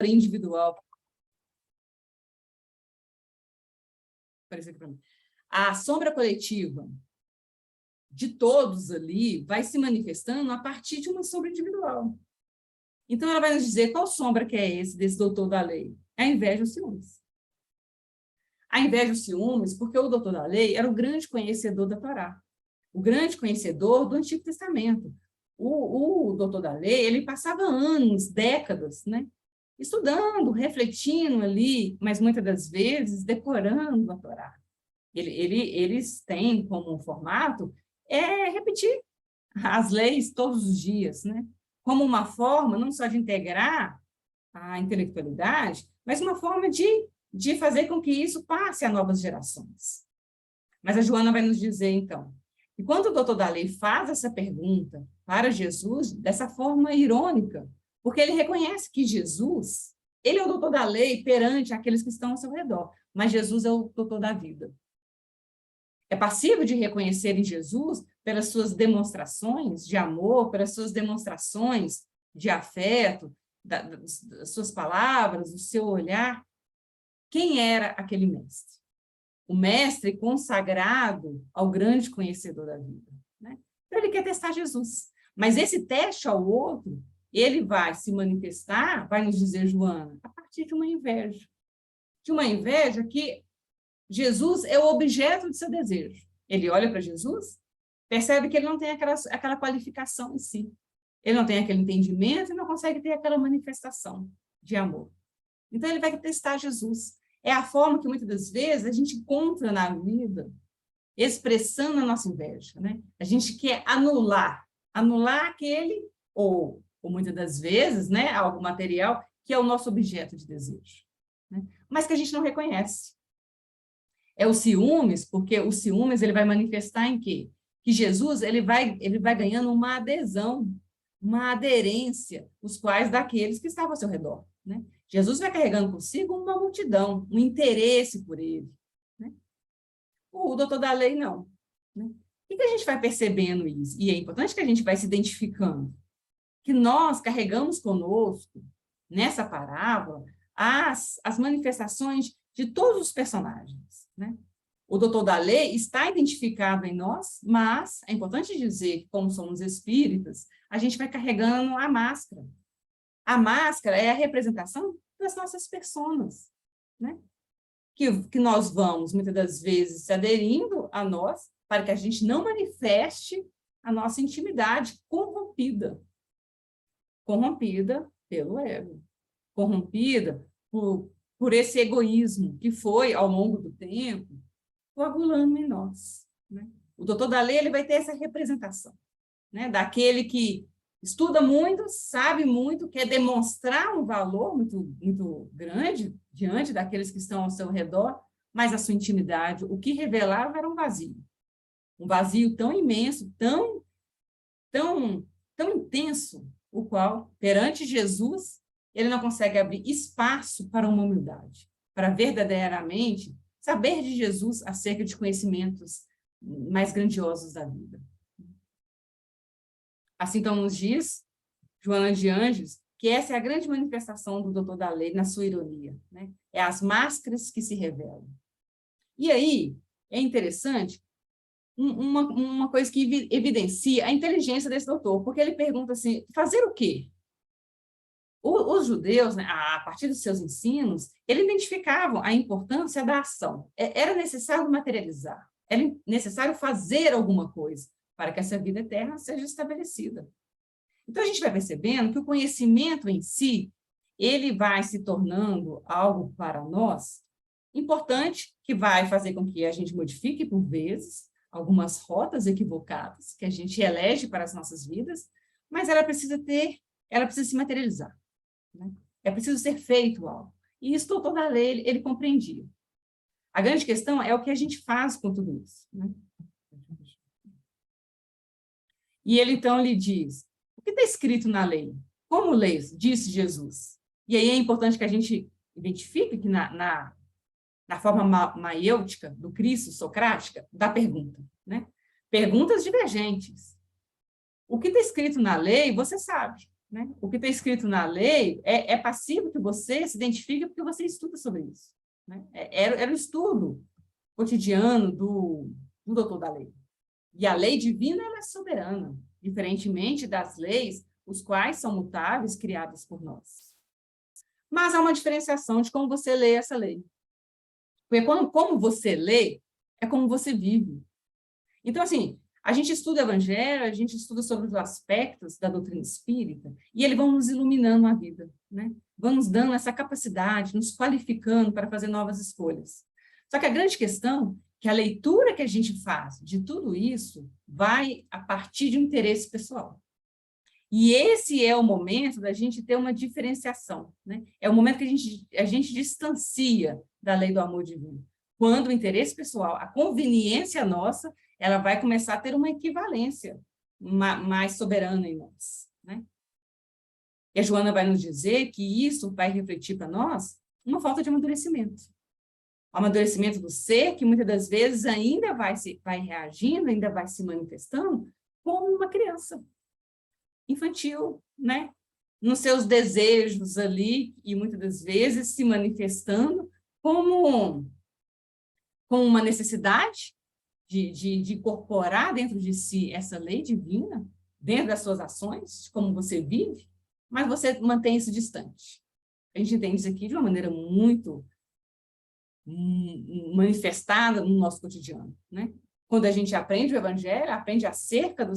individual. A sombra coletiva de todos ali vai se manifestando a partir de uma sombra individual. Então, ela vai nos dizer qual sombra que é desse doutor da lei. É a inveja e os ciúmes. A inveja e os ciúmes, porque o doutor da lei era o grande conhecedor da Torá, o grande conhecedor do Antigo Testamento. O doutor da lei, ele passava anos, décadas, né, estudando, refletindo ali, mas muitas das vezes decorando a Torá. Eles têm como formato repetir as leis todos os dias, né, como uma forma não só de integrar a intelectualidade, mas uma forma de fazer com que isso passe a novas gerações. Mas a Joana vai nos dizer, então, que quando o doutor da lei faz essa pergunta para Jesus, dessa forma irônica, porque ele reconhece que Jesus, ele é o doutor da lei perante aqueles que estão ao seu redor, mas Jesus é o doutor da vida. É passível de reconhecer em Jesus pelas suas demonstrações de amor, pelas suas demonstrações de afeto, das suas palavras, o seu olhar. Quem era aquele mestre? O mestre consagrado ao grande conhecedor da vida, né? Então, ele quer testar Jesus. Mas esse teste ao outro, ele vai se manifestar, vai nos dizer Joana, a partir de uma inveja. De uma inveja que Jesus é o objeto de seu desejo. Ele olha para Jesus, percebe que ele não tem aquela qualificação em si. Ele não tem aquele entendimento e não consegue ter aquela manifestação de amor. Então, ele vai testar Jesus. É a forma que, muitas das vezes, a gente encontra na vida, expressando a nossa inveja, né? A gente quer anular aquele, ou muitas das vezes, né, algo material, que é o nosso objeto de desejo, né? Mas que a gente não reconhece. É o ciúmes, porque o ciúmes ele vai manifestar em quê? Que Jesus ele vai ganhando uma adesão, uma aderência, os quais daqueles que estavam ao seu redor, né? Jesus vai carregando consigo uma multidão, um interesse por ele, né? O doutor da lei, não, né? E que a gente vai percebendo isso? E é importante que a gente vai se identificando, que nós carregamos conosco, nessa parábola, as manifestações de todos os personagens, né? O doutor da lei está identificado em nós, mas é importante dizer que, como somos espíritas, a gente vai carregando a máscara. A máscara é a representação das nossas personas, né? Que nós vamos, muitas das vezes, se aderindo a nós, para que a gente não manifeste a nossa intimidade corrompida. Corrompida pelo ego. Corrompida por esse egoísmo que foi, ao longo do tempo, coagulando em nós, né? O doutor da lei ele vai ter essa representação, né? Daquele que estuda muito, sabe muito, quer demonstrar um valor muito, muito grande diante daqueles que estão ao seu redor, mas a sua intimidade, o que revelava era um vazio tão imenso, tão intenso, o qual, perante Jesus, ele não consegue abrir espaço para uma humildade, para verdadeiramente saber de Jesus acerca de conhecimentos mais grandiosos da vida. Assim então nos diz Joana de Anjos, que essa é a grande manifestação do doutor da lei na sua ironia, né? É as máscaras que se revelam. E aí, é interessante uma coisa que evidencia a inteligência desse doutor, porque ele pergunta assim, fazer o quê? Os judeus, né, a partir dos seus ensinos, eles identificavam a importância da ação. Era necessário materializar, era necessário fazer alguma coisa para que essa vida eterna seja estabelecida. Então, a gente vai percebendo que o conhecimento em si, ele vai se tornando algo para nós importante, que vai fazer com que a gente modifique, por vezes, algumas rotas equivocadas que a gente elege para as nossas vidas, mas ela precisa se materializar, né? É preciso ser feito algo. E isso toda a lei ele compreendia. A grande questão é o que a gente faz com tudo isso, né? E ele, então, lhe diz, o que está escrito na lei? Como lês? Disse Jesus. E aí é importante que a gente identifique que na forma maiêutica do Cristo, socrática, da pergunta, né? Perguntas divergentes. O que está escrito na lei, você sabe, né? O que está escrito na lei é passivo que você se identifica porque você estuda sobre isso, né? Era o estudo cotidiano do doutor da lei. E a lei divina ela é soberana, diferentemente das leis, os quais são mutáveis, criadas por nós. Mas há uma diferenciação de como você lê essa lei. Porque como você lê, é como você vive. Então, assim, a gente estuda o Evangelho, a gente estuda sobre os aspectos da doutrina espírita, e eles vão nos iluminando a vida, né? Vão nos dando essa capacidade, nos qualificando para fazer novas escolhas. Só que a grande questão é que a leitura que a gente faz de tudo isso vai a partir de um interesse pessoal. E esse é o momento da gente ter uma diferenciação, né? É o momento que a gente distancia da lei do amor divino. Quando o interesse pessoal, a conveniência nossa, ela vai começar a ter uma equivalência mais soberana em nós, né? E a Joana vai nos dizer que isso vai refletir para nós uma falta de amadurecimento. O amadurecimento do ser, que muitas das vezes ainda vai reagindo, ainda vai se manifestando como uma criança infantil, né? Nos seus desejos ali, e muitas das vezes se manifestando como uma necessidade de incorporar dentro de si essa lei divina, dentro das suas ações, de como você vive, mas você mantém isso distante. A gente entende isso aqui de uma maneira muito manifestada no nosso cotidiano, né? Quando a gente aprende o Evangelho, aprende acerca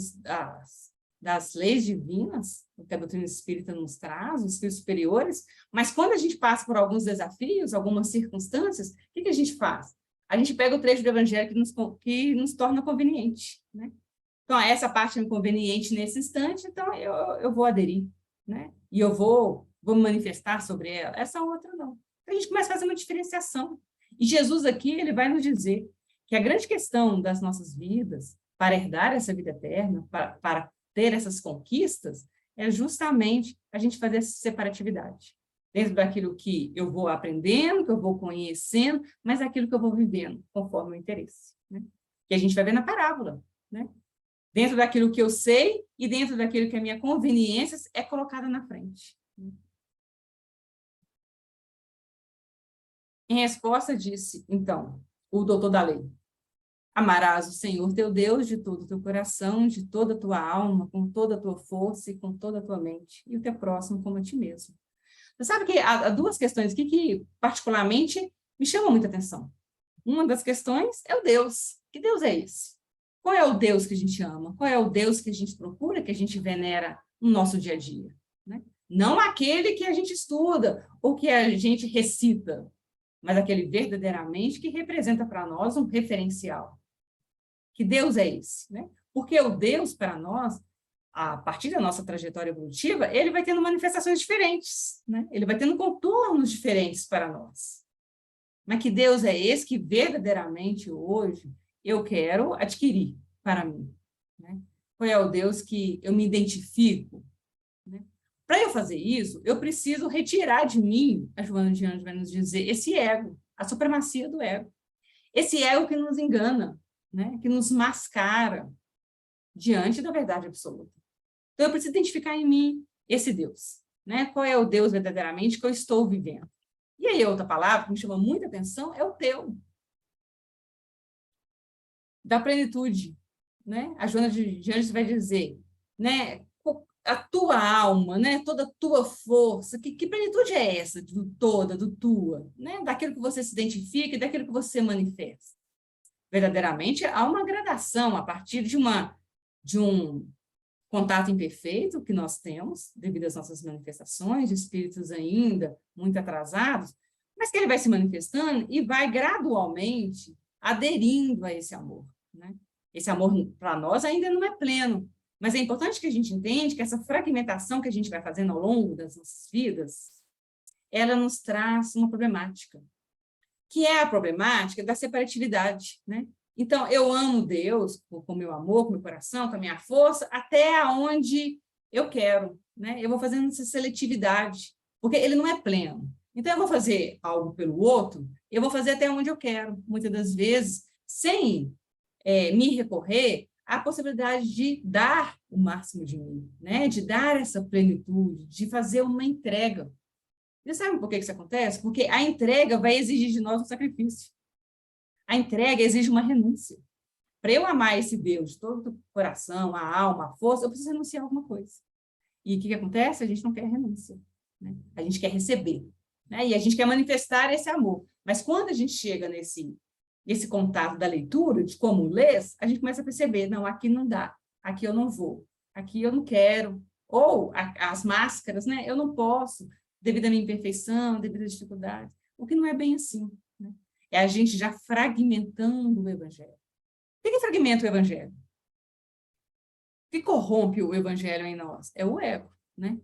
das leis divinas, o que a doutrina espírita nos traz, os espíritos superiores, mas quando a gente passa por alguns desafios, algumas circunstâncias, o que a gente faz? A gente pega o trecho do Evangelho que nos torna conveniente, né? Então, essa parte é inconveniente nesse instante, então eu vou aderir, né? E eu vou me manifestar sobre ela. Essa outra não. Então, a gente começa a fazer uma diferenciação. E Jesus aqui, ele vai nos dizer que a grande questão das nossas vidas, para herdar essa vida eterna, para ter essas conquistas, é justamente a gente fazer essa separatividade. Dentro daquilo que eu vou aprendendo, que eu vou conhecendo, mas aquilo que eu vou vivendo, conforme o interesse, né? Que a gente vai ver na parábola, né? Dentro daquilo que eu sei e dentro daquilo que a minha conveniência é colocada na frente. Em resposta, disse, então, o doutor da lei: amarás o Senhor teu Deus de todo o teu coração, de toda a tua alma, com toda a tua força e com toda a tua mente, e o teu próximo como a ti mesmo. Você sabe que há duas questões aqui que, particularmente, me chamam muita atenção. Uma das questões é o Deus. Que Deus é esse? Qual é o Deus que a gente ama? Qual é o Deus que a gente procura, que a gente venera no nosso dia a dia, né? Não aquele que a gente estuda ou que a gente recita, mas aquele verdadeiramente que representa para nós um referencial. Que Deus é esse, né? Porque o Deus, para nós, a partir da nossa trajetória evolutiva, ele vai tendo manifestações diferentes, né? Ele vai tendo contornos diferentes para nós. Mas que Deus é esse que verdadeiramente hoje eu quero adquirir para mim, né? Qual é o Deus que eu me identifico, né? Para eu fazer isso, eu preciso retirar de mim, a Joana de Anjos vai nos dizer, esse ego, a supremacia do ego. Esse ego que nos engana, né? Que nos mascara diante da verdade absoluta. Então, eu preciso identificar em mim esse Deus, né? Qual é o Deus verdadeiramente que eu estou vivendo? E aí, outra palavra que me chama muita atenção é o teu. Da plenitude, né? A Joana de Anjos vai dizer, né? A tua alma, né? Toda a tua força. Que plenitude é essa? Do toda, do tua, né? Daquilo que você se identifica e daquilo que você manifesta. Verdadeiramente, há uma gradação a partir de um contato imperfeito que nós temos, devido às nossas manifestações, de espíritos ainda muito atrasados, mas que ele vai se manifestando e vai gradualmente aderindo a esse amor, né? Esse amor, para nós, ainda não é pleno, mas é importante que a gente entenda que essa fragmentação que a gente vai fazendo ao longo das nossas vidas, ela nos traz uma problemática, que é a problemática da separatividade, né? Então, eu amo Deus com o meu amor, com o meu coração, com a minha força, até onde eu quero, né? Eu vou fazendo essa seletividade, porque ele não é pleno. Então, eu vou fazer algo pelo outro, eu vou fazer até onde eu quero, muitas das vezes, sem me recorrer a possibilidade de dar o máximo de mim, né? De dar essa plenitude, de fazer uma entrega. Você sabe por que isso acontece? Porque a entrega vai exigir de nós um sacrifício. A entrega exige uma renúncia. Para eu amar esse Deus de todo o coração, a alma, a força, eu preciso renunciar a alguma coisa. E o que acontece? A gente não quer renúncia, né? A gente quer receber, né? E a gente quer manifestar esse amor. Mas quando a gente chega nesse contato da leitura, de como lês, a gente começa a perceber, não, aqui não dá, aqui eu não vou, aqui eu não quero. Ou as máscaras, né? Eu não posso, devido à minha imperfeição, devido à dificuldade. O que não é bem assim, né? É a gente já fragmentando o evangelho. O que fragmenta o evangelho? O que corrompe o evangelho em nós? É o ego, né?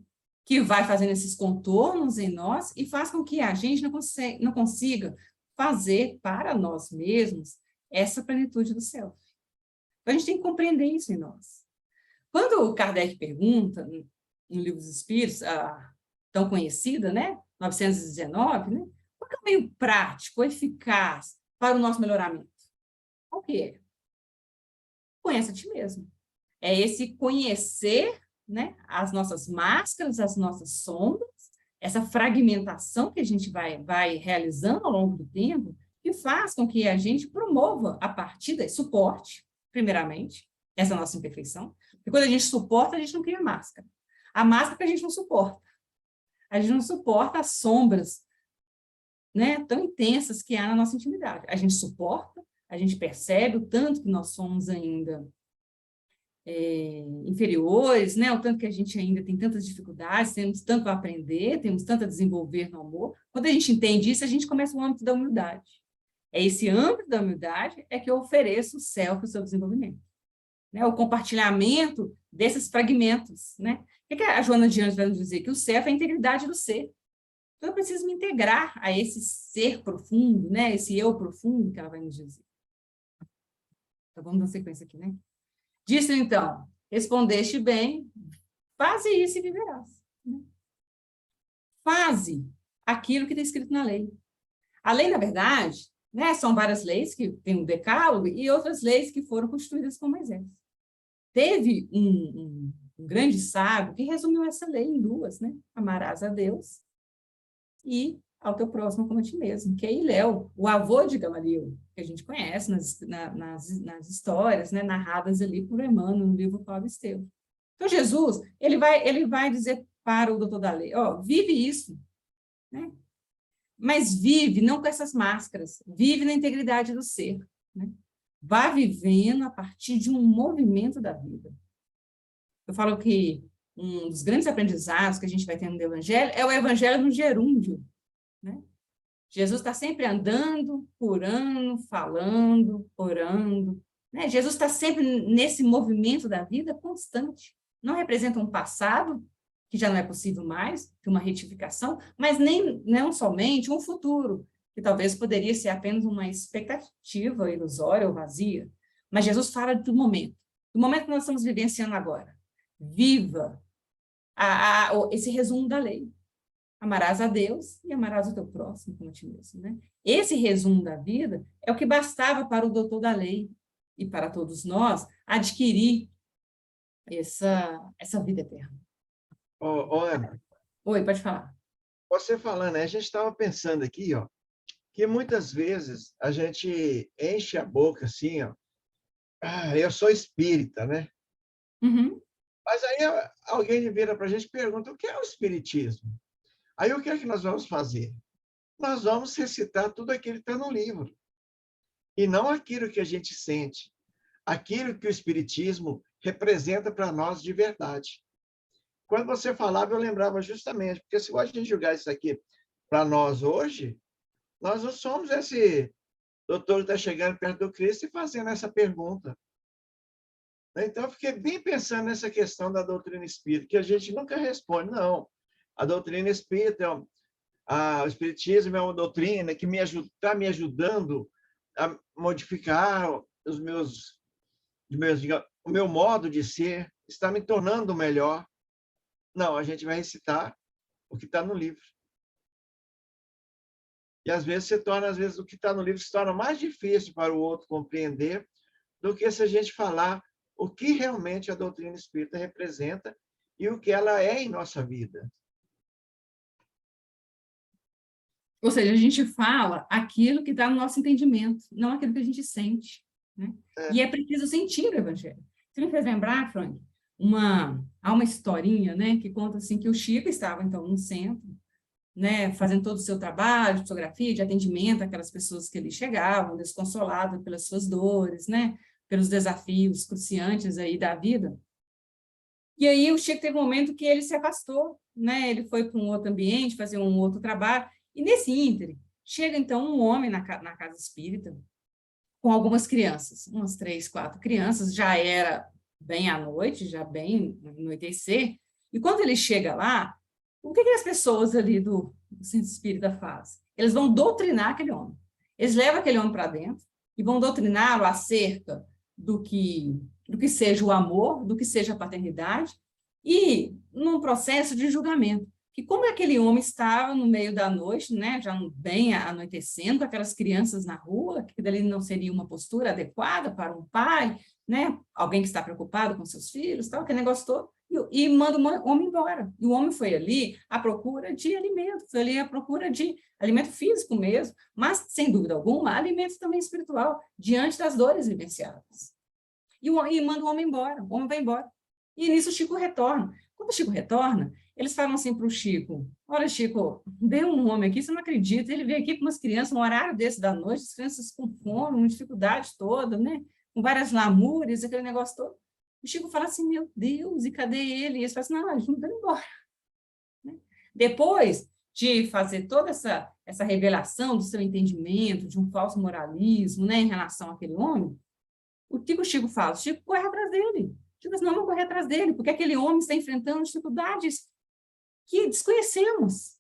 Que vai fazendo esses contornos em nós e faz com que a gente não consiga fazer para nós mesmos essa plenitude do céu. Então, a gente tem que compreender isso em nós. Quando o Kardec pergunta, no Livro dos Espíritos, tão conhecida, né? 919, né? Qual é o meio prático, eficaz para o nosso melhoramento? Qual que é? Conheça a ti mesmo. É esse conhecer, né, as nossas máscaras, as nossas sombras, essa fragmentação que a gente vai realizando ao longo do tempo, que faz com que a gente promova a partir desse suporte, primeiramente, essa nossa imperfeição. Porque quando a gente suporta, a gente não cria máscara. A máscara que a gente não suporta. A gente não suporta as sombras, né, tão intensas que há na nossa intimidade. A gente suporta, a gente percebe o tanto que nós somos ainda inferiores, né? O tanto que a gente ainda tem tantas dificuldades, temos tanto a aprender, temos tanto a desenvolver no amor. Quando a gente entende isso, a gente começa o âmbito da humildade. É esse âmbito da humildade é que eu ofereço o céu para o seu desenvolvimento, né? O compartilhamento desses fragmentos, né? O que a Joana de Anjos vai nos dizer? Que o céu é a integridade do ser. Então, eu preciso me integrar a esse ser profundo, né? Esse eu profundo que ela vai nos dizer. Então, vamos dar sequência aqui, né? Disse então, respondeste bem, faze isso e viverás. Faze aquilo que está escrito na lei. A lei, na verdade, né, são várias leis que tem um decálogo e outras leis que foram constituídas por Moisés. Teve um grande sábio que resumiu essa lei em duas, né? Amarás a Deus e ao teu próximo como a ti mesmo, que é Hilel, o avô de Gamaliel, que a gente conhece nas histórias, né, narradas ali por Emmanuel, no livro Paulo Estevam. Então, Jesus, ele vai dizer para o doutor da lei, ó, vive isso, né? Mas vive não com essas máscaras, vive na integridade do ser, né? Vá vivendo a partir de um movimento da vida. Eu falo que um dos grandes aprendizados que a gente vai tendo no Evangelho é o Evangelho no gerúndio, né? Jesus está sempre andando, curando, falando, orando, né? Jesus está sempre nesse movimento da vida constante. Não representa um passado, que já não é possível mais, de uma retificação, mas nem não somente um futuro, que talvez poderia ser apenas uma expectativa ilusória ou vazia. Mas Jesus fala do momento que nós estamos vivenciando agora. Viva esse resumo da lei. Amarás a Deus e amarás o teu próximo como a ti mesmo, né? Esse resumo da vida é o que bastava para o doutor da lei e para todos nós adquirir essa vida eterna. Ana, Oi, pode falar. você falando, a gente estava pensando aqui, ó, que muitas vezes a gente enche a boca assim, ó, eu sou espírita, né? Uhum. Mas aí alguém vira para a gente e pergunta, o que é o espiritismo? Aí o que é que nós vamos fazer? Nós vamos recitar tudo aquilo que está no livro. E não aquilo que a gente sente. Aquilo que o espiritismo representa para nós de verdade. Quando você falava, eu lembrava justamente, porque se a gente julgar isso aqui para nós hoje, nós não somos esse doutor que está chegando perto do Cristo e fazendo essa pergunta. Então, eu fiquei bem pensando nessa questão da doutrina espírita, que a gente nunca responde, não. A doutrina espírita, o espiritismo é uma doutrina que está me ajudando a modificar o meu modo de ser, está me tornando melhor. Não, a gente vai recitar o que está no livro. E às vezes o que está no livro se torna mais difícil para o outro compreender do que se a gente falar o que realmente a doutrina espírita representa e o que ela é em nossa vida. Ou seja, a gente fala aquilo que está no nosso entendimento, não aquilo que a gente sente, né? E é preciso sentir o Evangelho. Você me fez lembrar, Frank, há uma historinha, né, que conta assim que o Chico estava, então, no centro, né, fazendo todo o seu trabalho de fotografia, de atendimento àquelas pessoas que ali chegavam, desconsoladas pelas suas dores, né, pelos desafios cruciantes aí da vida. E aí o Chico teve um momento que ele se afastou, né, ele foi para um outro ambiente, fazer um outro trabalho, e nesse ínterim, chega então um homem na casa espírita, com algumas crianças, umas 3, 4 crianças, já era bem à noite, já bem anoitecer, e quando ele chega lá, o que as pessoas ali do centro espírita fazem? Eles vão doutrinar aquele homem. Eles levam aquele homem para dentro e vão doutriná-lo acerca do que seja o amor, do que seja a paternidade, e num processo de julgamento. Que como aquele homem estava no meio da noite, né, já bem anoitecendo, com aquelas crianças na rua, que dali não seria uma postura adequada para um pai, né, alguém que está preocupado com seus filhos, tal, aquele negócio todo, e manda o homem embora. E o homem foi ali à procura de alimento, foi ali à procura de alimento físico mesmo, mas, sem dúvida alguma, alimento também espiritual, diante das dores vivenciadas. E manda o homem embora, o homem vai embora. E nisso o Chico retorna. Quando o Chico retorna, eles falam assim para o Chico: olha, Chico, veio um homem aqui, você não acredita, ele veio aqui com umas crianças, um horário desse da noite, as crianças com fome, uma dificuldade toda, né? Com várias lamúrias, aquele negócio todo. O Chico fala assim: meu Deus, e cadê ele? E eles falam assim: não, a gente não vai embora. Né? Depois de fazer toda essa revelação do seu entendimento, de um falso moralismo, né, em relação àquele homem, o que o Chico faz? O Chico corre atrás dele. Chico, não vamos correr atrás dele, porque aquele homem está enfrentando dificuldades que desconhecemos.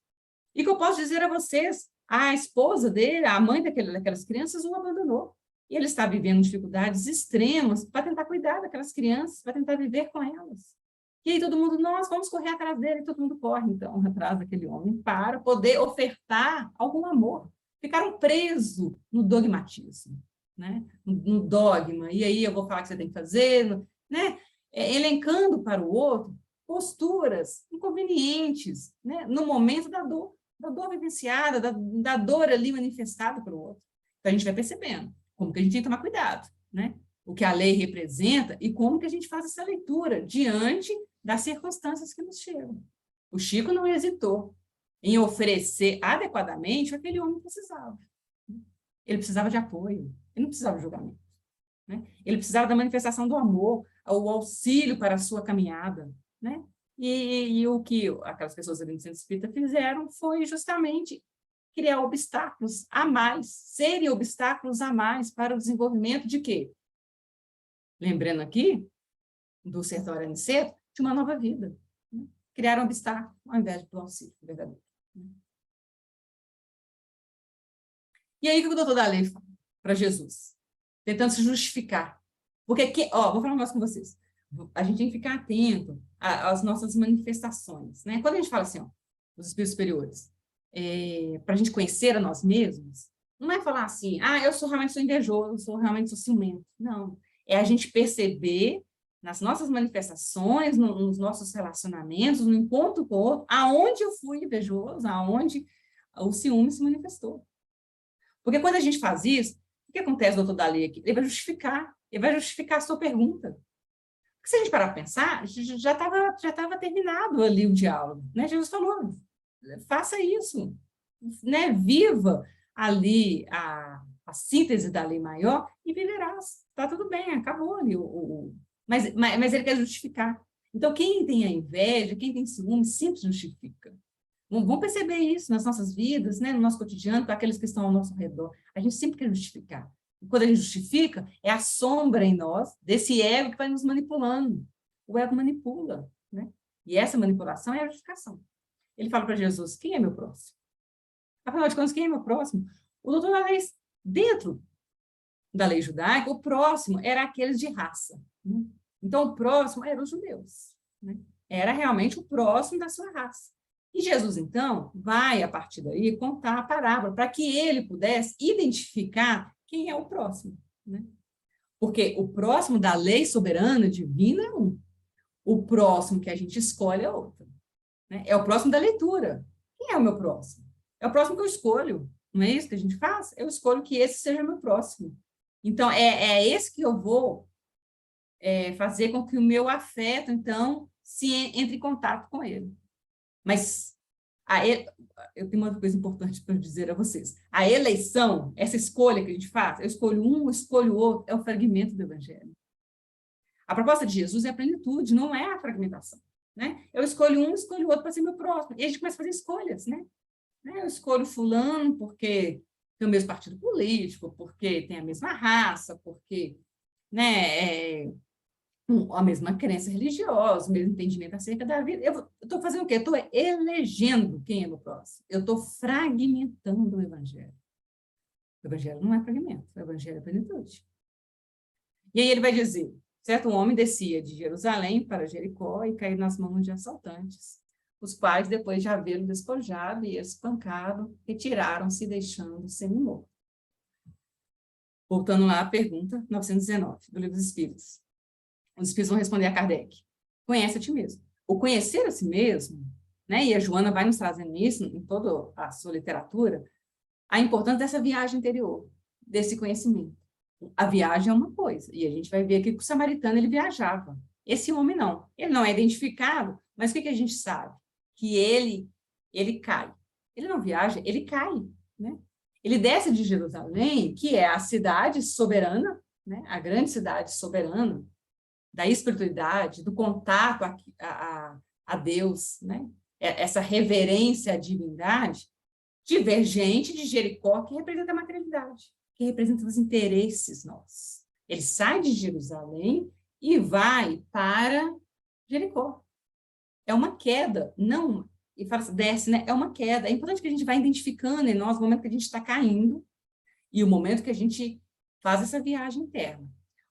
E que eu posso dizer a vocês, a esposa dele, a mãe daquelas crianças, o abandonou. E ele está vivendo dificuldades extremas para tentar cuidar daquelas crianças, para tentar viver com elas. E aí todo mundo, nós vamos correr atrás dele, e todo mundo corre, então, atrás daquele homem, para poder ofertar algum amor. Ficaram presos no dogmatismo, né? No dogma. E aí eu vou falar o que você tem que fazer, né? Elencando para o outro posturas inconvenientes, né? No momento da dor vivenciada, da dor ali manifestada para o outro. Então, a gente vai percebendo como que a gente tem que tomar cuidado, né? O que a lei representa e como que a gente faz essa leitura diante das circunstâncias que nos chegam. O Chico não hesitou em oferecer adequadamente o que aquele homem precisava. Ele precisava de apoio, ele não precisava de julgamento, né? Ele precisava da manifestação do amor, o auxílio para a sua caminhada, né? E o que aquelas pessoas ali no centro espírita fizeram foi justamente criar obstáculos a mais, serem obstáculos a mais para o desenvolvimento de quê? Lembrando aqui, do Sertório Aniceto, de uma nova vida. Né? Criaram obstáculos ao invés do auxílio verdadeiro. E aí, o que o doutor Daley fala para Jesus? Tentando se justificar. Porque, vou falar um negócio com vocês. A gente tem que ficar atento às nossas manifestações. Né? Quando a gente fala assim, os espíritos superiores, para a gente conhecer a nós mesmos, não é falar assim, eu realmente sou invejoso, eu realmente sou ciumento. Não. É a gente perceber nas nossas manifestações, nos nossos relacionamentos, no encontro com o outro, aonde eu fui invejoso, aonde o ciúme se manifestou. Porque quando a gente faz isso, o que acontece, doutor Daley, aqui? Ele vai justificar a sua pergunta. Porque se a gente parar para pensar, já estava terminado ali o diálogo. Né? Jesus falou, faça isso, né? Viva ali a síntese da lei maior e viverás. Está tudo bem, acabou ali. Mas ele quer justificar. Então, quem tem a inveja, quem tem ciúme, sempre justifica. Vamos perceber isso nas nossas vidas, né? No nosso cotidiano, para aqueles que estão ao nosso redor. A gente sempre quer justificar. E quando a gente justifica, é a sombra em nós desse ego que vai nos manipulando. O ego manipula, né? E essa manipulação é a justificação. Ele fala para Jesus, quem é meu próximo? Afinal de contas, quem é meu próximo? O doutor Daley, dentro da lei judaica, o próximo era aqueles de raça. Né? Então, o próximo eram os judeus. Né? Era realmente o próximo da sua raça. E Jesus, então, vai, a partir daí, contar a parábola para que ele pudesse identificar quem é o próximo. Né? Porque o próximo da lei soberana divina é um. O próximo que a gente escolhe é outro. Né? É o próximo da leitura. Quem é o meu próximo? É o próximo que eu escolho. Não é isso que a gente faz? Eu escolho que esse seja meu próximo. Então, é esse que eu vou fazer com que o meu afeto, então, entre em contato com ele. Mas eu tenho uma coisa importante para dizer a vocês. A eleição, essa escolha que a gente faz, eu escolho um, eu escolho o outro, é o fragmento do evangelho. A proposta de Jesus é a plenitude, não é a fragmentação. Né? Eu escolho um, escolho o outro para ser meu próximo. E a gente começa a fazer escolhas, né? Eu escolho fulano porque tem o mesmo partido político, porque tem a mesma raça, porque, né, a mesma crença religiosa, o mesmo entendimento acerca da vida. Eu estou fazendo o quê? Eu estou elegendo quem é meu próximo. Eu estou fragmentando o evangelho. O evangelho não é fragmento, o evangelho é plenitude. E aí ele vai dizer, certo homem descia de Jerusalém para Jericó e caiu nas mãos de assaltantes, os quais, depois de havê-lo despojado e espancado, retiraram-se, deixando semi-morto. Voltando lá à pergunta 919, do Livro dos Espíritos. Os Espíritos vão responder a Kardec. Conhece a ti mesmo. O conhecer a si mesmo, né, e a Joana vai nos trazendo isso em toda a sua literatura, a importância dessa viagem interior, desse conhecimento. A viagem é uma coisa, e a gente vai ver aqui que o samaritano ele viajava. Esse homem não. Ele não é identificado, mas o que a gente sabe? Que ele cai. Ele não viaja, ele cai. Né? Ele desce de Jerusalém, que é a cidade soberana, né? A grande cidade soberana, da espiritualidade, do contato a Deus, né? Essa reverência à divindade, divergente de Jericó, que representa a materialidade, que representa os interesses nossos. Ele sai de Jerusalém e vai para Jericó. É uma queda, não, e fala assim, desce, né? É uma queda. É importante que a gente vá identificando em nós o momento que a gente está caindo e o momento que a gente faz essa viagem interna.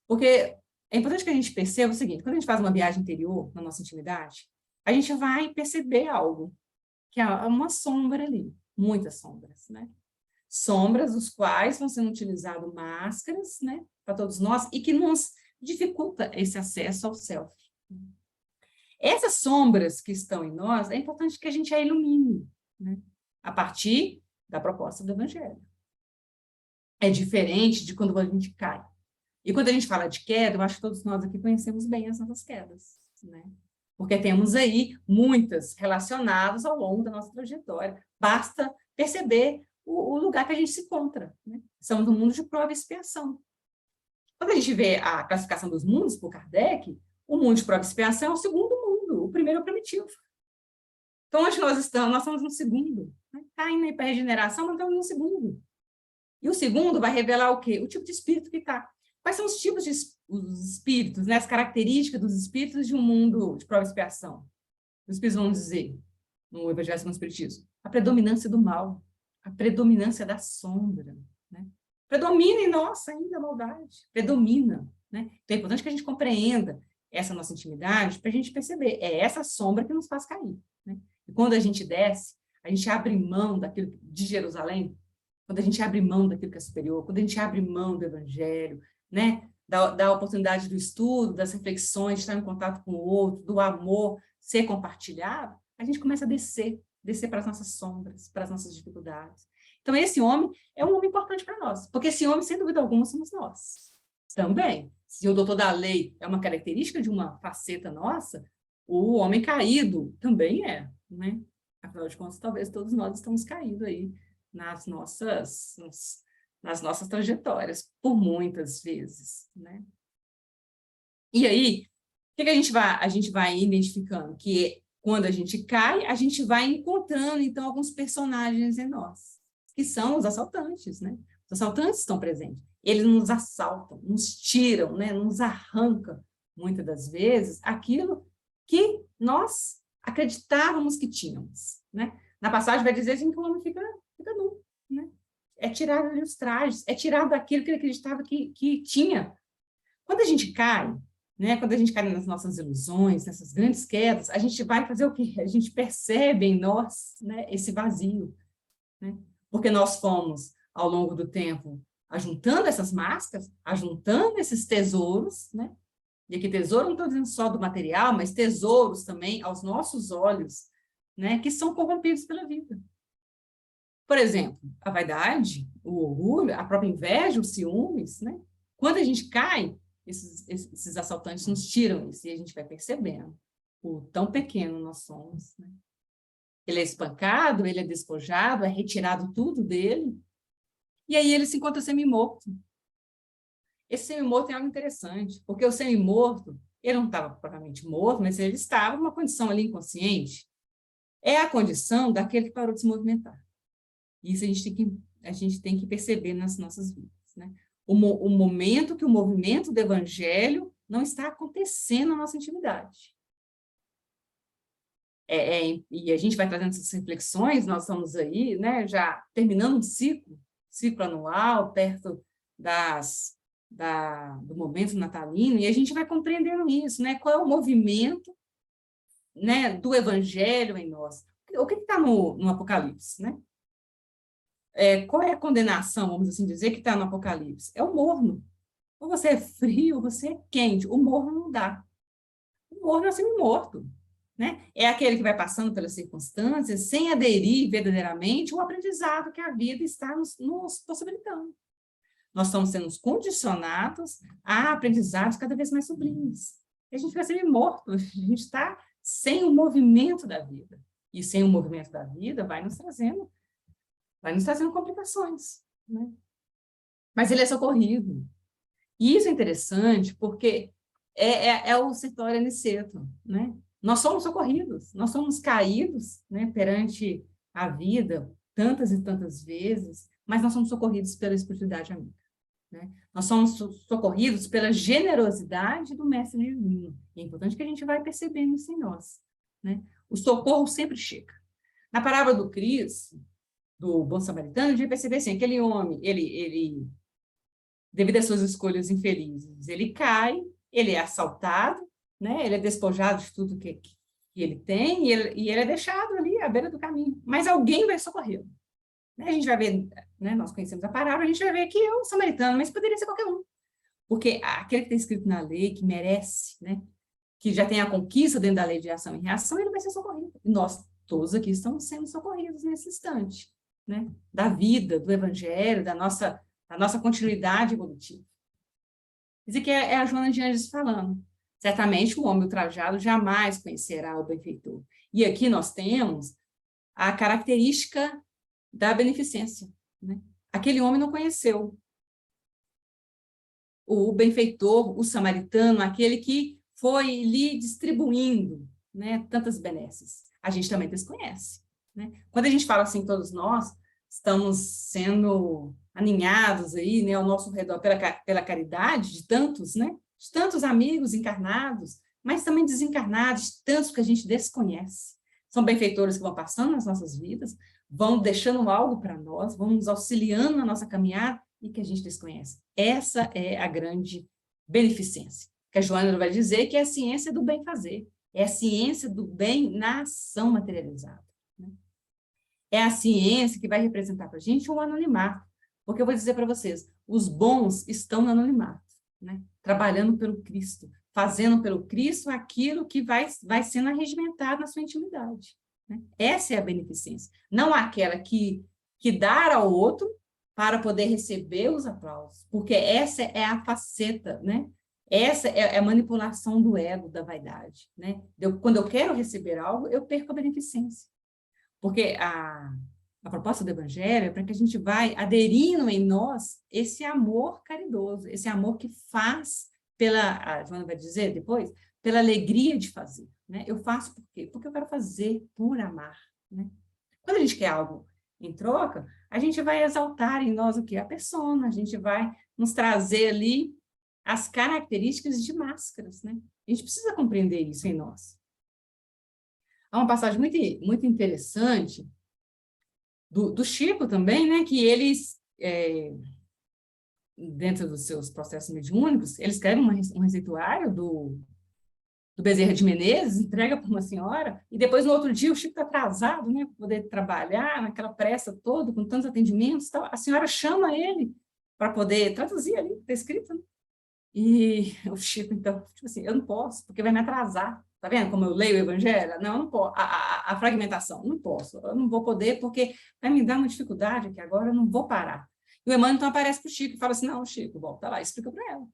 Porque é importante que a gente perceba o seguinte, quando a gente faz uma viagem interior na nossa intimidade, a gente vai perceber algo, que é uma sombra ali, muitas sombras, né? Sombras dos quais vão sendo utilizadas máscaras, né, para todos nós, e que nos dificulta esse acesso ao self. Essas sombras que estão em nós, é importante que a gente a ilumine, né, a partir da proposta do Evangelho. É diferente de quando a gente cai. E quando a gente fala de queda, eu acho que todos nós aqui conhecemos bem as nossas quedas, né? Porque temos aí muitas relacionadas ao longo da nossa trajetória. Basta perceber o lugar que a gente se encontra. Né? Estamos no mundo de prova e expiação. Quando a gente vê a classificação dos mundos por Kardec, o mundo de prova e expiação é o segundo mundo, o primeiro é o primitivo. Então, onde nós estamos? Nós estamos no segundo. Está indo para a regeneração, mas estamos no segundo. E o segundo vai revelar o quê? O tipo de espírito que está. Quais são os tipos de os espíritos, né? As características dos espíritos de um mundo de prova e expiação? Os espíritos vão dizer, no Evangelho segundo o Espiritismo, a predominância do mal, a predominância da sombra. Né? Predomina em nós ainda a maldade, predomina. Né? Então é importante que a gente compreenda essa nossa intimidade para a gente perceber, é essa sombra que nos faz cair. Né? E quando a gente desce, a gente abre mão daquilo de Jerusalém, quando a gente abre mão daquilo que é superior, quando a gente abre mão do Evangelho, né? Da oportunidade do estudo, das reflexões, de estar em contato com o outro, do amor ser compartilhado, a gente começa a descer para as nossas sombras, para as nossas dificuldades. Então, esse homem é um homem importante para nós, porque esse homem, sem dúvida alguma, somos nós. Também, se o doutor da lei é uma característica de uma faceta nossa, o homem caído também é, né? Afinal de contas, talvez todos nós estamos caídos aí nas nossas trajetórias, por muitas vezes, né? E aí, o que a gente vai identificando? Que quando a gente cai, a gente vai encontrando, então, alguns personagens em nós, que são os assaltantes, né? Os assaltantes estão presentes. Eles nos assaltam, nos tiram, né? Nos arrancam, muitas das vezes, aquilo que nós acreditávamos que tínhamos, né? Na passagem vai dizer assim que o homem fica nu, né? É tirado ali os trajes, é tirado daquilo que ele acreditava que tinha. Quando a gente cai, né, quando a gente cai nas nossas ilusões, nessas grandes quedas, a gente vai fazer o quê? A gente percebe em nós, né, esse vazio. Né? Porque nós fomos, ao longo do tempo, ajuntando essas máscaras, ajuntando esses tesouros, né? E aqui tesouro não estou dizendo só do material, mas tesouros também aos nossos olhos, né? Que são corrompidos pela vida. Por exemplo, a vaidade, o orgulho, a própria inveja, os ciúmes, né? Quando a gente cai, esses assaltantes nos tiram isso, e a gente vai percebendo o tão pequeno nós somos, né? Ele é espancado, ele é despojado, é retirado tudo dele, e aí ele se encontra semi-morto. Esse semi-morto é algo interessante, porque o semi-morto, ele não estava propriamente morto, mas ele estava numa condição ali inconsciente. É a condição daquele que parou de se movimentar. Isso a gente tem que perceber nas nossas vidas, né? O momento que o movimento do evangelho não está acontecendo na nossa intimidade. E a gente vai trazendo essas reflexões, nós estamos aí, né, já terminando um ciclo anual, perto do momento natalino, e a gente vai compreendendo isso, né? Qual é o movimento, né, do evangelho em nós? O que está no Apocalipse, né? Qual é a condenação, vamos assim dizer, que está no Apocalipse? É o morno. Ou você é frio, ou você é quente. O morno não dá. O morno é semi-morto, né? É aquele que vai passando pelas circunstâncias sem aderir verdadeiramente ao aprendizado que a vida está nos possibilitando. Nós estamos sendo condicionados a aprendizados cada vez mais sublimes. E a gente vai ser morto, a gente está sem o movimento da vida. E sem o movimento da vida vai nos trazendo complicações, né? Mas ele é socorrido. E isso é interessante porque é o sertório aniceto, né? Nós somos socorridos, nós somos caídos, né, perante a vida tantas e tantas vezes, mas nós somos socorridos pela espiritualidade amiga, né? Nós somos socorridos pela generosidade do Mestre Divino. E é importante que a gente vai percebendo isso em nós, né? O socorro sempre chega. Na parábola do Cristo, do bom samaritano, a gente vai perceber assim, aquele homem, ele devido às suas escolhas infelizes, ele cai, ele é assaltado, né? Ele é despojado de tudo que ele tem, e ele é deixado ali à beira do caminho. Mas alguém vai socorrê-lo. Né? A gente vai ver, né? Nós conhecemos a parábola, a gente vai ver que é um samaritano, mas poderia ser qualquer um. Porque aquele que está escrito na lei, que merece, né? Que já tem a conquista dentro da lei de ação e reação, ele vai ser socorrido. E nós todos aqui estamos sendo socorridos nesse instante, né? Da vida, do evangelho, da nossa continuidade evolutiva. Isso aqui é a Joana de Anjos falando. Certamente o homem ultrajado jamais conhecerá o benfeitor. E aqui nós temos a característica da beneficência, né? Aquele homem não conheceu o benfeitor, o samaritano, aquele que foi lhe distribuindo, né, tantas benesses. A gente também desconhece, né? Quando a gente fala assim, todos nós estamos sendo aninhados aí, né, ao nosso redor pela caridade de tantos, né, de tantos amigos encarnados, mas também desencarnados, tantos que a gente desconhece. São benfeitores que vão passando nas nossas vidas, vão deixando algo para nós, vão nos auxiliando na nossa caminhada e que a gente desconhece. Essa é a grande beneficência. Que a Joana vai dizer que é a ciência do bem fazer, é a ciência do bem na ação materializada. Né? É a ciência que vai representar para a gente um anonimato. Porque eu vou dizer para vocês, os bons estão no anonimato, né? Trabalhando pelo Cristo, fazendo pelo Cristo aquilo que vai sendo arregimentado na sua intimidade. Né? Essa é a beneficência. Não aquela que dar ao outro para poder receber os aplausos, porque essa é a faceta, né? Essa é a manipulação do ego, da vaidade. Né? Quando eu quero receber algo, eu perco a beneficência. Porque a proposta do Evangelho é para que a gente vai aderindo em nós esse amor caridoso, esse amor que faz a Joana vai dizer depois, pela alegria de fazer. Né? Eu faço por quê? Porque eu quero fazer por amar. Né? Quando a gente quer algo em troca, a gente vai exaltar em nós o que? A persona, a gente vai nos trazer ali as características de máscaras. Né? A gente precisa compreender isso em nós. Há uma passagem muito, muito interessante do Chico também, né, que eles, dentro dos seus processos mediúnicos, ele escreve um receituário do Bezerra de Menezes, entrega para uma senhora, e depois, no outro dia, o Chico está atrasado, né, para poder trabalhar, naquela pressa toda, com tantos atendimentos, tal. A senhora chama ele para poder traduzir ali, está escrito, né? E o Chico, então, tipo assim, eu não posso, porque vai me atrasar. Tá vendo como eu leio o Evangelho? Não, eu não posso. A fragmentação, não posso. Eu não vou poder, porque vai me dar uma dificuldade que agora eu não vou parar. E o Emmanuel, então, aparece para o Chico e fala assim, não, Chico, volta lá, explica para ela.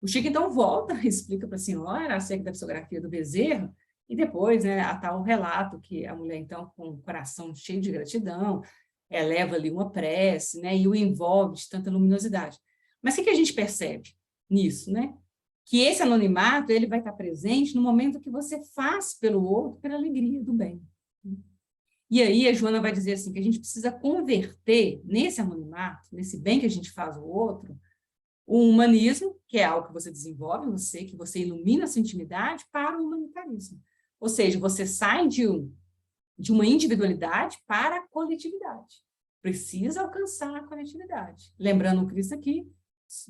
O Chico, então, volta e explica para a senhora acerca da psicografia do Bezerra, e depois, né, a tal relato que a mulher, então, com o coração cheio de gratidão, eleva ali uma prece, né, e o envolve de tanta luminosidade. Mas o que a gente percebe nisso, né? Que esse anonimato ele vai estar presente no momento que você faz pelo outro, pela alegria do bem. E aí a Joana vai dizer assim, que a gente precisa converter nesse anonimato, nesse bem que a gente faz ao outro, o humanismo, que é algo que você desenvolve em você, que você ilumina a sua intimidade, para o humanitarismo. Ou seja, você sai de uma individualidade para a coletividade. Precisa alcançar a coletividade. Lembrando o Cristo aqui,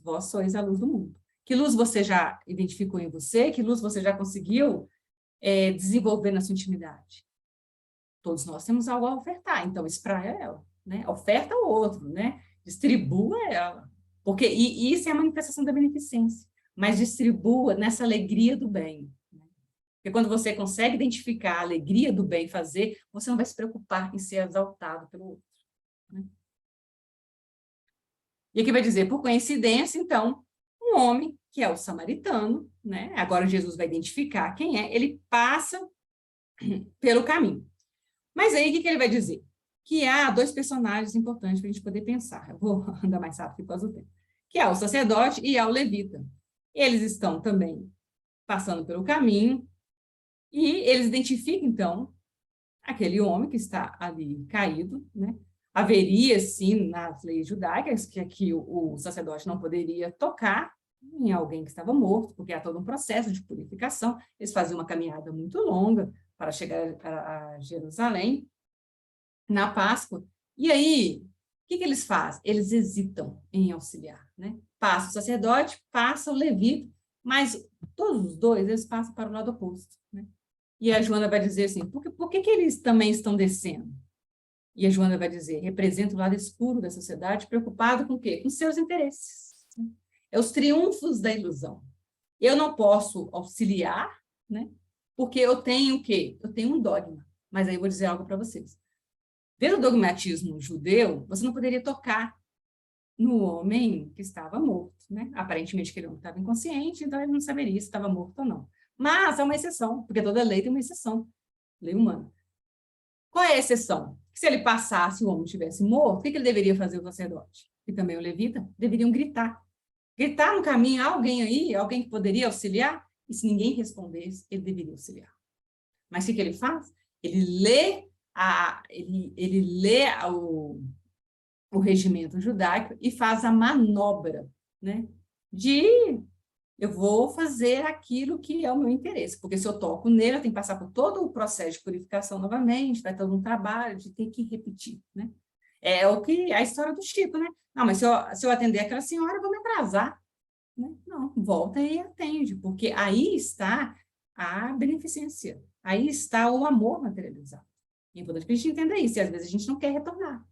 vós sois a luz do mundo. Que luz você já identificou em você? Que luz você já conseguiu desenvolver na sua intimidade? Todos nós temos algo a ofertar, então espraia ela, né? Oferta ao outro, né? Distribua ela. Porque e isso é a manifestação da beneficência, mas distribua nessa alegria do bem. Né? Porque quando você consegue identificar a alegria do bem fazer, você não vai se preocupar em ser exaltado pelo outro. Né? E aqui vai dizer, por coincidência, então, um homem, que é o samaritano, né? Agora Jesus vai identificar quem é, ele passa pelo caminho. Mas aí, o que ele vai dizer? Que há dois personagens importantes para a gente poder pensar. Eu vou andar mais rápido por causa do tempo. Que é o sacerdote e é o levita. Eles estão também passando pelo caminho e eles identificam, então, aquele homem que está ali caído, né? Haveria, sim, nas leis judaicas, que aqui o sacerdote não poderia tocar em alguém que estava morto, porque há todo um processo de purificação. Eles faziam uma caminhada muito longa para chegar a Jerusalém, na Páscoa. E aí, o que eles fazem? Eles hesitam em auxiliar, né? Passa o sacerdote, passa o levita, mas todos os dois, eles passam para o lado oposto, né? E a Joana vai dizer assim, por que eles também estão descendo? E a Joana vai dizer, representa o lado escuro da sociedade, preocupado com o quê? Com seus interesses. É os triunfos da ilusão. Eu não posso auxiliar, né? Porque eu tenho o quê? Eu tenho um dogma. Mas aí eu vou dizer algo para vocês. Pelo dogmatismo judeu, você não poderia tocar no homem que estava morto, né? Aparentemente, ele não estava inconsciente, então ele não saberia se estava morto ou não. Mas há uma exceção, porque toda lei tem uma exceção, lei humana. Qual é a exceção? Se ele passasse e o homem estivesse morto, o que ele deveria fazer, o sacerdote? E também o levita? Deveriam gritar. Gritar no caminho, alguém aí, alguém que poderia auxiliar? E se ninguém respondesse, ele deveria auxiliar. Mas o que ele faz? Ele lê o regimento judaico e faz a manobra, né? De eu vou fazer aquilo que é o meu interesse, porque se eu toco nele, eu tenho que passar por todo o processo de purificação novamente, vai todo um trabalho de ter que repetir, né? É o que a história do Chico, né? Não, mas se eu atender aquela senhora, eu vou me atrasar, né? Não, volta e atende, porque aí está a beneficência, aí está o amor materializado. É importante que a gente entenda isso, e às vezes a gente não quer retornar.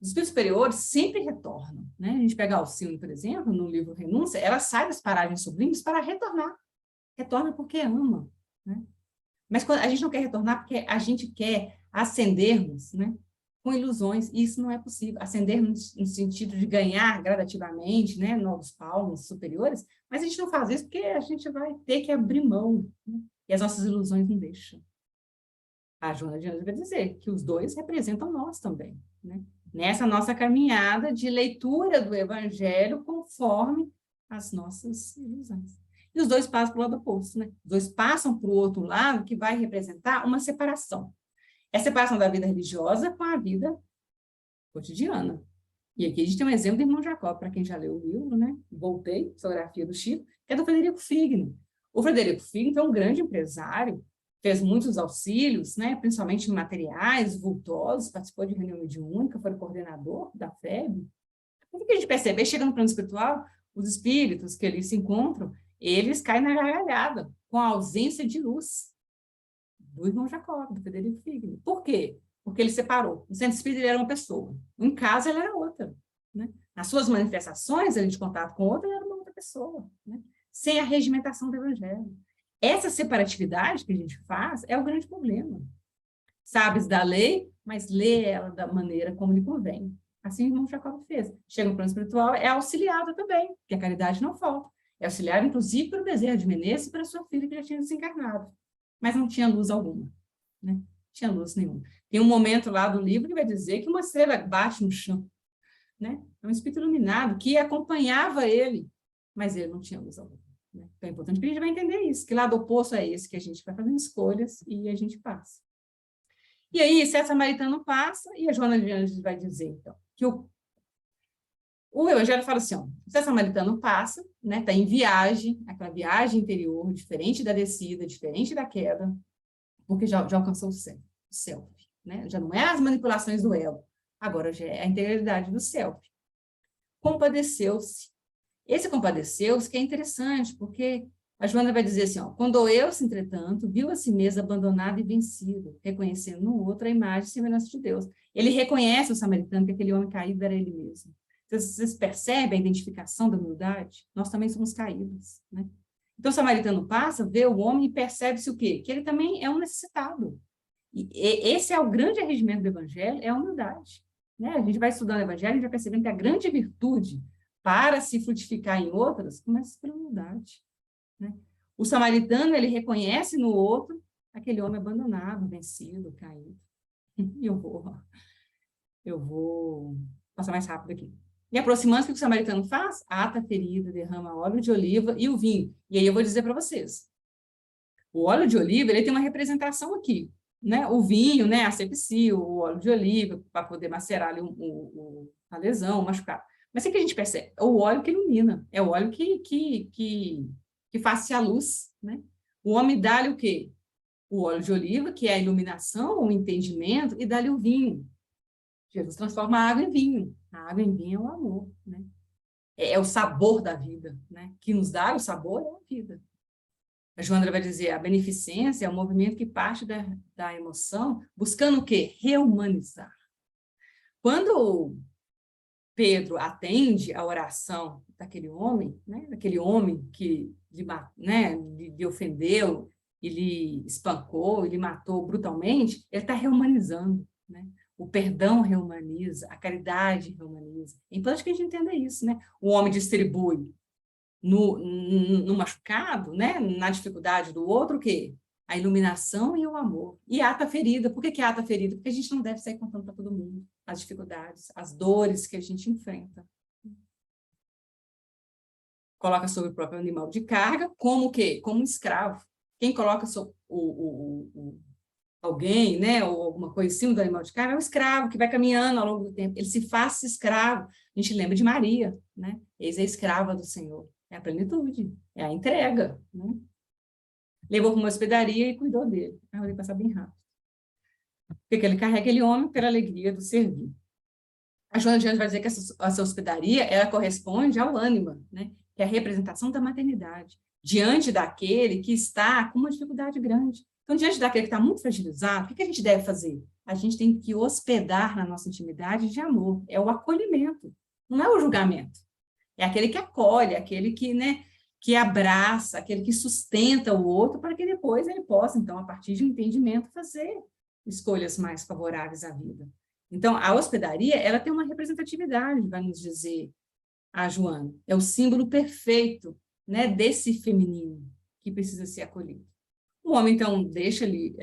Os espíritos superiores sempre retornam, né? A gente pega a Alcione, por exemplo, no livro Renúncia, ela sai das paragens sublimes para retornar. Retorna porque ama, né? Mas a gente não quer retornar porque a gente quer ascendermos, né? Com ilusões, e isso não é possível. Ascender no sentido de ganhar gradativamente, né? Novos palmos superiores, mas a gente não faz isso porque a gente vai ter que abrir mão, né? E as nossas ilusões não deixam. A Joana de Anjos vai dizer que os dois representam nós também, né? Nessa nossa caminhada de leitura do Evangelho conforme as nossas ilusões. E os dois passam para o lado oposto, né? Os dois passam para o outro lado, que vai representar uma separação. É a separação da vida religiosa com a vida cotidiana. E aqui a gente tem um exemplo do irmão Jacó, para quem já leu o livro, né? Voltei, psicografia do Chico, que é do Frederico Figner. O Frederico Figner foi um grande empresário, fez muitos auxílios, né, principalmente materiais, vultosos, participou de reunião mediúnica, foi o coordenador da FEB. O que a gente percebe? Chega no plano espiritual, os espíritos que ali se encontram, eles caem na gargalhada, com a ausência de luz do irmão Jacob, do Frederico Figner. Por quê? Porque ele separou. No centro espírita ele era uma pessoa, em casa ele era outra. Né? Nas suas manifestações, ele de contato com outra, era uma outra pessoa, né? Sem a regimentação do evangelho. Essa separatividade que a gente faz é o grande problema. Sabes da lei, mas lê ela da maneira como lhe convém. Assim o irmão Jacob fez. Chega no plano espiritual, é auxiliado também, porque a caridade não falta. É auxiliado, inclusive, pelo desejo de Menezes e para sua filha que já tinha desencarnado. Mas não tinha luz alguma, né? Não tinha luz nenhuma. Tem um momento lá do livro que vai dizer que uma estrela bate no chão, né? É um espírito iluminado que acompanhava ele, mas ele não tinha luz alguma. Né? Então é importante que a gente vai entender isso, que lado oposto é esse, que a gente vai fazendo escolhas e a gente passa. E aí, esse samaritano passa, e a Joana de Anjos vai dizer, então, que o Evangelho fala assim, ó, o samaritano passa, né, está em viagem, aquela viagem interior, diferente da descida, diferente da queda, porque já alcançou o self, né? Já não é as manipulações do ego, agora já é a integralidade do self. Compadeceu-se. Esse compadeceu-se que é interessante, porque a Joana vai dizer assim, ó, condoeu-se, entretanto, viu a si mesmo abandonado e vencido, reconhecendo no outro a imagem e semelhança de Deus. Ele reconhece o samaritano que aquele homem caído era ele mesmo. Vocês percebem a identificação da humildade? Nós também somos caídos, né? Então, o samaritano passa, vê o homem e percebe-se o quê? Que ele também é um necessitado. E esse é o grande arregimento do evangelho, é a humildade, né? A gente vai estudando o evangelho e vai percebendo que a grande virtude para se frutificar em outras começa pela humildade. Né? O samaritano, ele reconhece no outro aquele homem abandonado, vencido, caído. E eu vou passar mais rápido aqui. E aproximando-se, o que o samaritano faz? Ata a ferida, derrama óleo de oliva e o vinho. E aí eu vou dizer para vocês. O óleo de oliva, ele tem uma representação aqui, né? O vinho, né? A sepsia, o óleo de oliva, para poder macerar ali a lesão, o machucado. Mas o que a gente percebe? É o óleo que ilumina, é o óleo que faz-se a luz, né? O homem dá-lhe o quê? O óleo de oliva, que é a iluminação, o entendimento, e dá-lhe o vinho. Jesus transforma a água em vinho. A água em vinho é o amor, né? É o sabor da vida, né? Que nos dá o sabor é a vida. A Joana vai dizer, a beneficência é um movimento que parte da emoção, buscando o quê? Reumanizar. Quando Pedro atende a oração daquele homem, né? Daquele homem que lhe ofendeu, ele espancou, ele matou brutalmente, ele está reumanizando, né? O perdão reumaniza, a caridade reumaniza. É importante que a gente entenda isso, né? O homem distribui no machucado, né? Na dificuldade do outro, o quê? A iluminação e o amor. E ata ferida. Por que ata ferida? Porque a gente não deve sair contando para todo mundo as dificuldades, as dores que a gente enfrenta. Coloca sobre o próprio animal de carga, como o quê? Como um escravo. Quem coloca alguém, né, ou alguma coisa em cima do animal de carga é o escravo, que vai caminhando ao longo do tempo. Ele se faz escravo. A gente lembra de Maria, né? Eis a escrava do Senhor. É a plenitude, é a entrega, né? Levou para uma hospedaria e cuidou dele. Eu vou passar bem rápido. Porque ele carrega aquele homem pela alegria do servir. A Joana de Anjos vai dizer que essa hospedaria, ela corresponde ao ânima, né? Que é a representação da maternidade, diante daquele que está com uma dificuldade grande. Então, diante daquele que está muito fragilizado, o que a gente deve fazer? A gente tem que hospedar na nossa intimidade de amor. É o acolhimento, não é o julgamento. É aquele que acolhe, aquele que, né, que abraça, aquele que sustenta o outro para que depois ele possa, então, a partir de um entendimento, fazer escolhas mais favoráveis à vida. Então, a hospedaria, ela tem uma representatividade, vai nos dizer a Joana. É o símbolo perfeito, né, desse feminino que precisa ser acolhido. O homem, então, deixa-lhe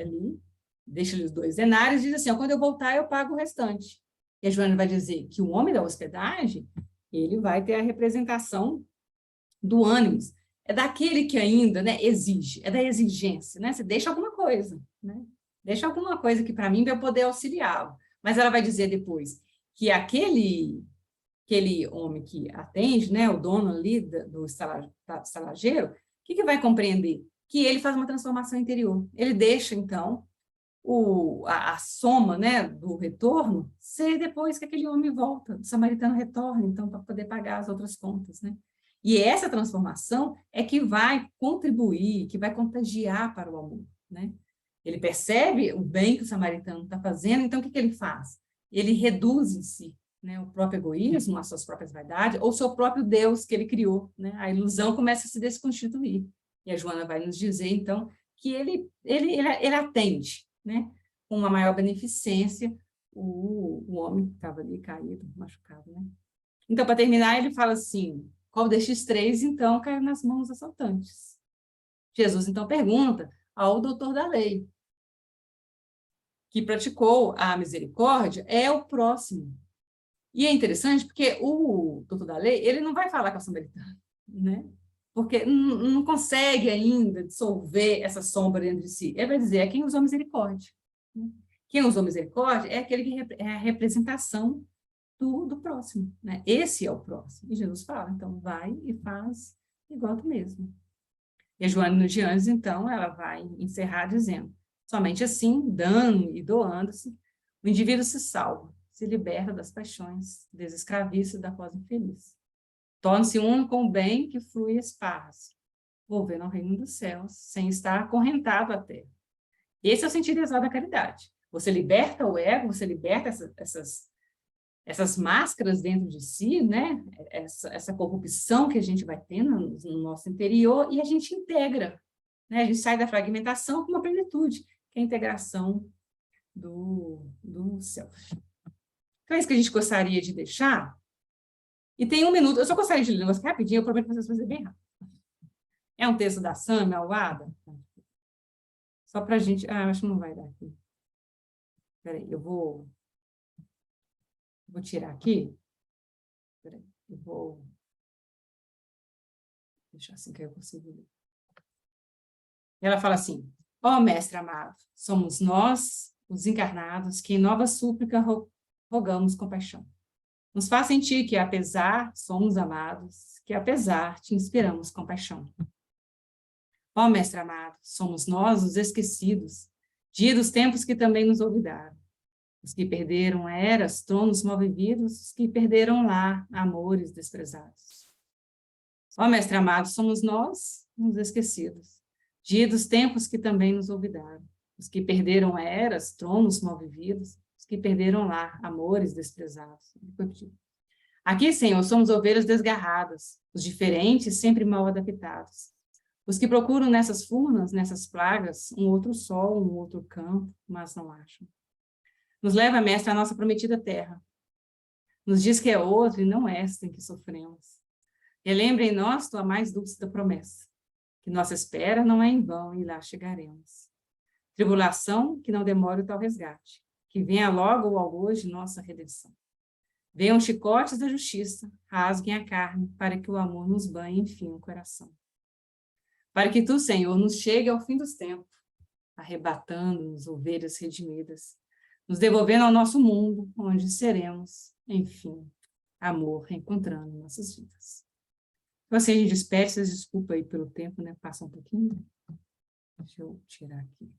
os 2 denários e diz assim, ó, quando eu voltar, eu pago o restante. E a Joana vai dizer que o homem da hospedagem, ele vai ter a representação do ânimos. É daquele que ainda, né, exige, é da exigência, né? Você deixa alguma coisa, né? Deixa alguma coisa que, para mim, vai poder auxiliá-lo. Mas ela vai dizer depois que aquele homem que atende, né, o dono ali do estalageiro, o que vai compreender? Que ele faz uma transformação interior. Ele deixa, então, a soma, né, do retorno ser depois que aquele homem volta, o samaritano retorna, então, para poder pagar as outras contas, né? E essa transformação é que vai contribuir, que vai contagiar para o amor, né? Ele percebe o bem que o samaritano está fazendo, então o que ele faz? Ele reduz em si, né, o próprio egoísmo, as suas próprias vaidades, ou o seu próprio Deus que ele criou, né? A ilusão começa a se desconstituir. E a Joana vai nos dizer, então, que ele atende, né, com uma maior beneficência o homem que estava ali caído, machucado, né? Então, para terminar, ele fala assim, qual destes três, então, caiu nas mãos dos assaltantes? Jesus, então, pergunta ao doutor da lei, que praticou a misericórdia, é o próximo. E é interessante porque o doutor da lei, ele não vai falar com a samaritana, né? Porque não consegue ainda dissolver essa sombra dentro de si. Ele vai dizer, é quem usou misericórdia. Quem usou misericórdia é aquele que é a representação do próximo, né? Esse é o próximo. E Jesus fala, então vai e faz igual tu mesmo. E a Joana de Anjos, então, ela vai encerrar dizendo, somente assim, dando e doando-se, o indivíduo se salva, se liberta das paixões, desescraviça da pós infeliz. Torna-se um com o bem que flui e esparra-se, volvendo ao reino dos céus, sem estar acorrentado à terra. Esse é o sentido exato da caridade. Você liberta o ego, você liberta essas máscaras dentro de si, né? Essa corrupção que a gente vai tendo no nosso interior, e a gente integra, né? A gente sai da fragmentação com uma plenitude, que é a integração do self. Então, é isso que a gente gostaria de deixar. E tem 1 minuto, eu só gostaria de ler um negócio rapidinho, eu prometo que vocês vão fazer bem rápido. É um texto da Sami Alwada. Só para a gente... acho que não vai dar aqui. Espera aí, eu vou tirar aqui. Espera aí, eu vou deixar assim que eu consigo ler. Ela fala assim, ó mestre amado, somos nós, os encarnados, que em nova súplica rogamos compaixão. Nos faz sentir que, apesar, somos amados, que, apesar, te inspiramos compaixão. Ó mestre amado, somos nós, os esquecidos, dia dos tempos que também nos olvidaram. Os que perderam eras, tronos mal vividos, os que perderam lá, amores desprezados. Ó mestre amado, somos nós, os esquecidos, dia dos tempos que também nos olvidaram. Os que perderam eras, tronos mal vividos, os que perderam lá, amores desprezados. Aqui, Senhor, somos ovelhas desgarradas, os diferentes, sempre mal adaptados. Os que procuram nessas furnas, nessas pragas, um outro sol, um outro campo, mas não acham. Nos leva, mestre, à nossa prometida terra. Nos diz que é outra e não esta em que sofremos. Relembre em nós tua mais dulce promessa, que nossa espera não é em vão e lá chegaremos. Tribulação, que não demore o tal resgate, que venha logo o algoz de nossa redenção. Venham chicotes da justiça, rasguem a carne, para que o amor nos banhe, enfim, o coração. Para que tu, Senhor, nos chegue ao fim dos tempos, arrebatando-nos ovelhas redimidas, nos devolvendo ao nosso mundo, onde seremos, enfim, amor reencontrando nossas vidas. Então, assim, a gente despede, vocês desculpa aí pelo tempo, né? Passa um pouquinho. Deixa eu tirar aqui.